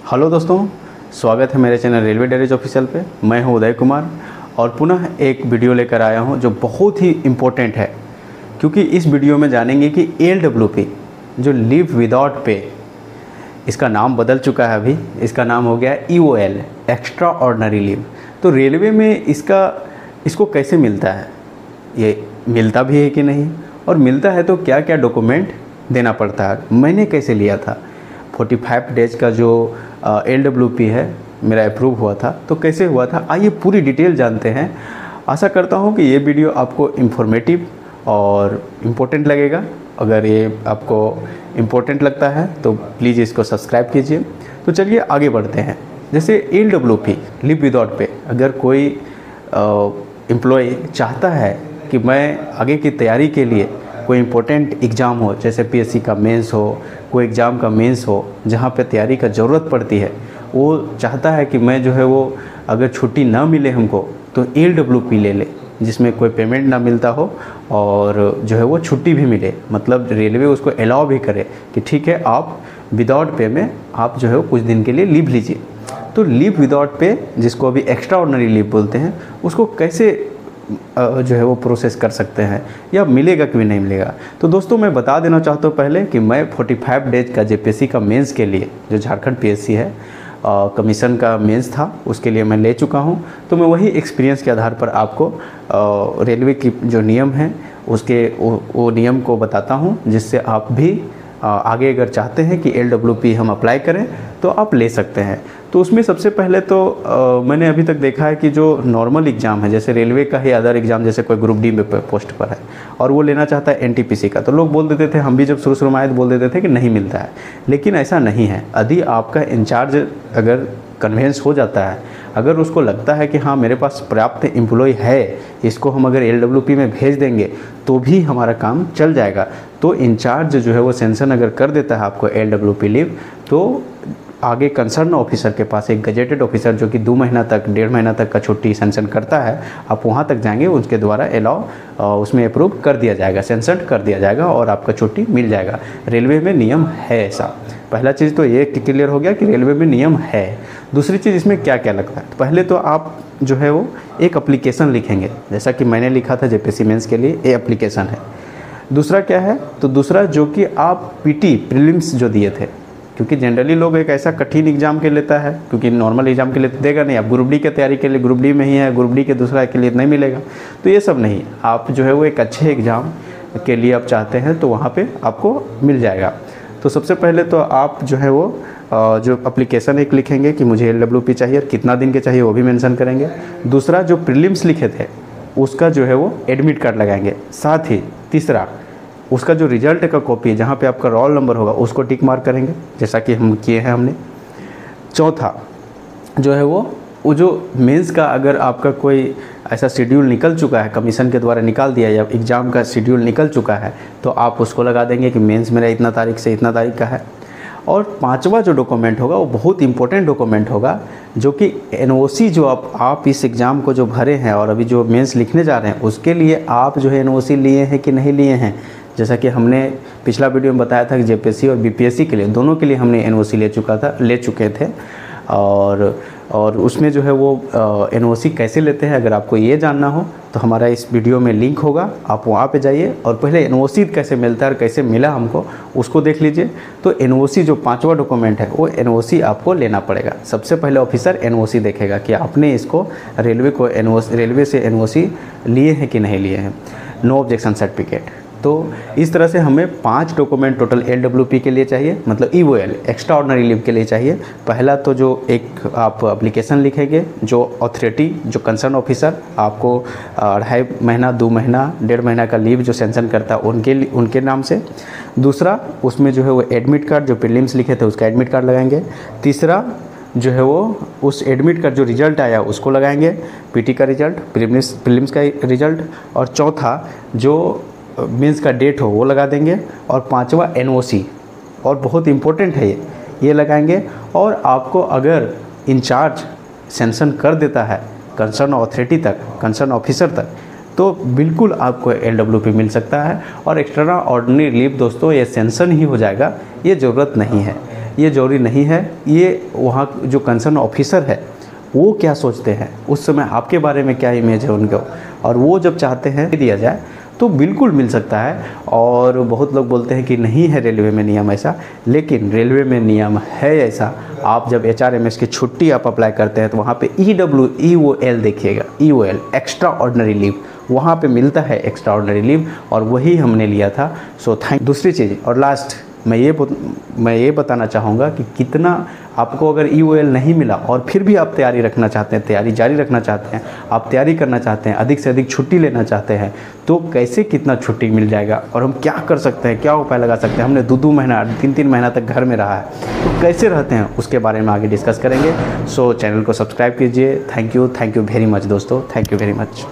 Hello दोस्तों, स्वागत है मेरे चैनल रेलवे डायरीज ऑफिशियल पे। मैं हूं उदय कुमार और पुनः एक वीडियो लेकर आया हूं जो बहुत ही इम्पोर्टेंट है, क्योंकि इस वीडियो में जानेंगे कि LWP जो लीव विदाउट पे, इसका नाम बदल चुका है। अभी इसका नाम हो गया EOL, एक्स्ट्रा ऑर्डिनरी लीव। तो रेलवे में इसको कैसे मिलता है, ये मिलता भी है कि नहीं, और मिलता है तो क्या क्या डॉक्यूमेंट देना पड़ता है, मैंने कैसे लिया था। 45 डेज का जो LWP है मेरा अप्रूव हुआ था, तो कैसे हुआ था, आइए पूरी डिटेल जानते हैं। आशा करता हूँ कि ये वीडियो आपको इन्फॉर्मेटिव और इम्पोर्टेंट लगेगा। अगर ये आपको इम्पोर्टेंट लगता है तो प्लीज़ इसको सब्सक्राइब कीजिए। तो चलिए आगे बढ़ते हैं। जैसे LWP लीव विदाउट पे, अगर कोई एम्प्लॉय चाहता है कि मैं आगे की तैयारी के लिए कोई इम्पोर्टेंट एग्ज़ाम हो, जैसे PSC का मेंस हो, कोई एग्ज़ाम का मेंस हो जहाँ पे तैयारी का ज़रूरत पड़ती है, वो चाहता है कि मैं जो है वो अगर छुट्टी ना मिले हमको तो LWP ले ले, जिसमें कोई पेमेंट ना मिलता हो और जो है वो छुट्टी भी मिले। मतलब रेलवे उसको अलाउ भी करे कि ठीक है, आप विदाउट पे में आप जो है वो कुछ दिन के लिए लीव लीजिए। तो लीव विदाउट पे, जिसको अभी एक्स्ट्रा ऑर्डिनरी लीव बोलते हैं, उसको कैसे जो है वो प्रोसेस कर सकते हैं, या मिलेगा कि नहीं मिलेगा। तो दोस्तों मैं बता देना चाहता हूँ पहले कि मैं 45 डेज का JPSC का मेंस के लिए, जो झारखंड PSC है कमीशन का मेंस था, उसके लिए मैं ले चुका हूँ। तो मैं वही एक्सपीरियंस के आधार पर आपको रेलवे की जो नियम हैं उसके वो नियम को बताता हूँ, जिससे आप भी आगे अगर चाहते हैं कि LWP हम अप्लाई करें तो आप ले सकते हैं। तो उसमें सबसे पहले तो मैंने अभी तक देखा है कि जो नॉर्मल एग्ज़ाम है, जैसे रेलवे का ही अदर एग्ज़ाम, जैसे कोई ग्रुप D में पोस्ट पर है और वो लेना चाहता है NTPC का, तो लोग बोल देते थे, हम भी जब शुरू में आए तो बोल देते थे कि नहीं मिलता है। लेकिन ऐसा नहीं है। यदि आपका इंचार्ज अगर कन्वेंस हो जाता है, अगर उसको लगता है कि हाँ मेरे पास पर्याप्त एम्प्लॉय है, इसको हम अगर LWP में भेज देंगे तो भी हमारा काम चल जाएगा, तो इंचार्ज जो है वो सेंशन अगर कर देता है आपको LWP लीव, तो आगे कंसर्न ऑफिसर के पास एक गजेटेड ऑफिसर जो कि 2 महीना तक, 1.5 महीना तक का छुट्टी सेंशन करता है, आप वहाँ तक जाएंगे, उसके द्वारा अलाउ उसमें अप्रूव कर दिया जाएगा, सेंशन कर दिया जाएगा और आपका छुट्टी मिल जाएगा। रेलवे में नियम है ऐसा। पहला चीज़ तो ये क्लियर हो गया कि रेलवे में नियम है। दूसरी चीज़, इसमें क्या क्या लगता है। तो पहले तो आप जो है वो एक एप्लीकेशन लिखेंगे, जैसा कि मैंने लिखा था JPSC मेंस के लिए, ये एप्लीकेशन है। दूसरा क्या है, तो दूसरा जो कि आप PT प्रीलिम्स जो दिए थे, क्योंकि जनरली लोग एक ऐसा कठिन एग्जाम के लेता है, क्योंकि नॉर्मल एग्जाम के लिए तो देगा नहीं। आप ग्रुप D की तैयारी के लिए ग्रुप D में ही है, ग्रुप D के दूसरा के लिए नहीं मिलेगा। तो ये सब नहीं, आप जो है वो एक अच्छे एग्ज़ाम के लिए आप चाहते हैं तो वहाँ पे आपको मिल जाएगा। तो सबसे पहले तो आप जो है वो जो एप्लीकेशन एक लिखेंगे कि मुझे LWP चाहिए, कितना दिन के चाहिए वो भी मेंशन करेंगे। दूसरा, जो प्रीलिम्स लिखे थे उसका जो है वो एडमिट कार्ड लगाएंगे। साथ ही तीसरा, उसका जो रिजल्ट का कॉपी है, जहाँ पे आपका रोल नंबर होगा, उसको टिक मार्क करेंगे, जैसा कि हम किए हैं हमने। चौथा जो है वो जो मेंस का, अगर आपका कोई ऐसा शेड्यूल निकल चुका है, कमीशन के द्वारा निकाल दिया, या एग्ज़ाम का शेड्यूल निकल चुका है, तो आप उसको लगा देंगे कि मेंस मेरा इतना तारीख से इतना तारीख का है। और पांचवा जो डॉक्यूमेंट होगा वो बहुत इंपॉर्टेंट डॉक्यूमेंट होगा, जो कि NOC जो आप इस एग्ज़ाम को जो भरे हैं और अभी जो मेंस लिखने जा रहे हैं, उसके लिए आप जो है NOC लिए हैं कि नहीं लिए हैं। जैसा कि हमने पिछला वीडियो में बताया था कि JPSC और BPSC के लिए, दोनों के लिए हमने NOC ले चुके थे। और उसमें जो है वो NOC कैसे लेते हैं, अगर आपको ये जानना हो तो हमारा इस वीडियो में लिंक होगा, आप वहाँ पे जाइए और पहले NOC कैसे मिलता है और कैसे मिला हमको उसको देख लीजिए। तो NOC जो पांचवा डॉक्यूमेंट है वो NOC आपको लेना पड़ेगा। सबसे पहले ऑफिसर NOC देखेगा कि आपने इसको रेलवे से NOC लिए हैं कि नहीं लिए हैं। No objection certificate. तो इस तरह से हमें 5 डॉक्यूमेंट टोटल LWP के लिए चाहिए, मतलब EOL एक्स्ट्रा ऑर्डिनरी लीव के लिए चाहिए। पहला तो जो एक आप एप्लीकेशन लिखेंगे, जो अथॉरिटी, जो कंसर्न ऑफिसर आपको 2.5 महीना, 2 महीना, 1.5 महीना का लीव जो सेंशन करता है उनके नाम से। दूसरा, उसमें जो है वो एडमिट कार्ड, जो प्रीलिम्स लिखे थे उसका एडमिट कार्ड लगाएंगे। तीसरा जो है वो उस एडमिट का जो रिज़ल्ट आया उसको लगाएंगे, PT का रिज़ल्ट, प्रीलिम्स का रिज़ल्ट। और चौथा, जो मेंस का डेट हो वो लगा देंगे। और पांचवा NOC, और बहुत इम्पोर्टेंट है ये लगाएंगे। और आपको अगर इंचार्ज सेंशन कर देता है कंसर्न अथॉरिटी तक, कंसर्न ऑफिसर तक, तो बिल्कुल आपको LWP मिल सकता है। और एक्स्ट्रा ऑर्डिनरी लीव दोस्तों ये सेंशन ही हो जाएगा, ये ज़रूरत नहीं है। ये ज़रूरी नहीं है। ये वहाँ जो कंसर्न ऑफिसर है वो क्या सोचते हैं, उस समय आपके बारे में क्या इमेज है उनको, और वो जब चाहते हैं दिया जाए तो बिल्कुल मिल सकता है। और बहुत लोग बोलते हैं कि नहीं है रेलवे में नियम ऐसा, लेकिन रेलवे में नियम है ऐसा। आप जब HRMS की छुट्टी आप अप्लाई करते हैं तो वहाँ पे EOL देखिएगा, EOL एक्स्ट्रा ऑर्डिनरी लीव, वहाँ पे मिलता है एक्स्ट्रा ऑर्डिनरी लीव, और वही हमने लिया था। सो दूसरी चीज़ और लास्ट मैं ये बताना चाहूँगा कि कितना आपको अगर EOL नहीं मिला और फिर भी आप तैयारी रखना चाहते हैं, तैयारी जारी रखना चाहते हैं, आप तैयारी करना चाहते हैं, अधिक से अधिक छुट्टी लेना चाहते हैं, तो कैसे कितना छुट्टी मिल जाएगा और हम क्या कर सकते हैं, क्या उपाय लगा सकते हैं। हमने 2-2 महीना 3-3 महीना तक घर में रहा है, तो कैसे रहते हैं उसके बारे में आगे डिस्कस करेंगे। सो चैनल को सब्सक्राइब कीजिए। थैंक यू वेरी मच दोस्तों, थैंक यू वेरी मच।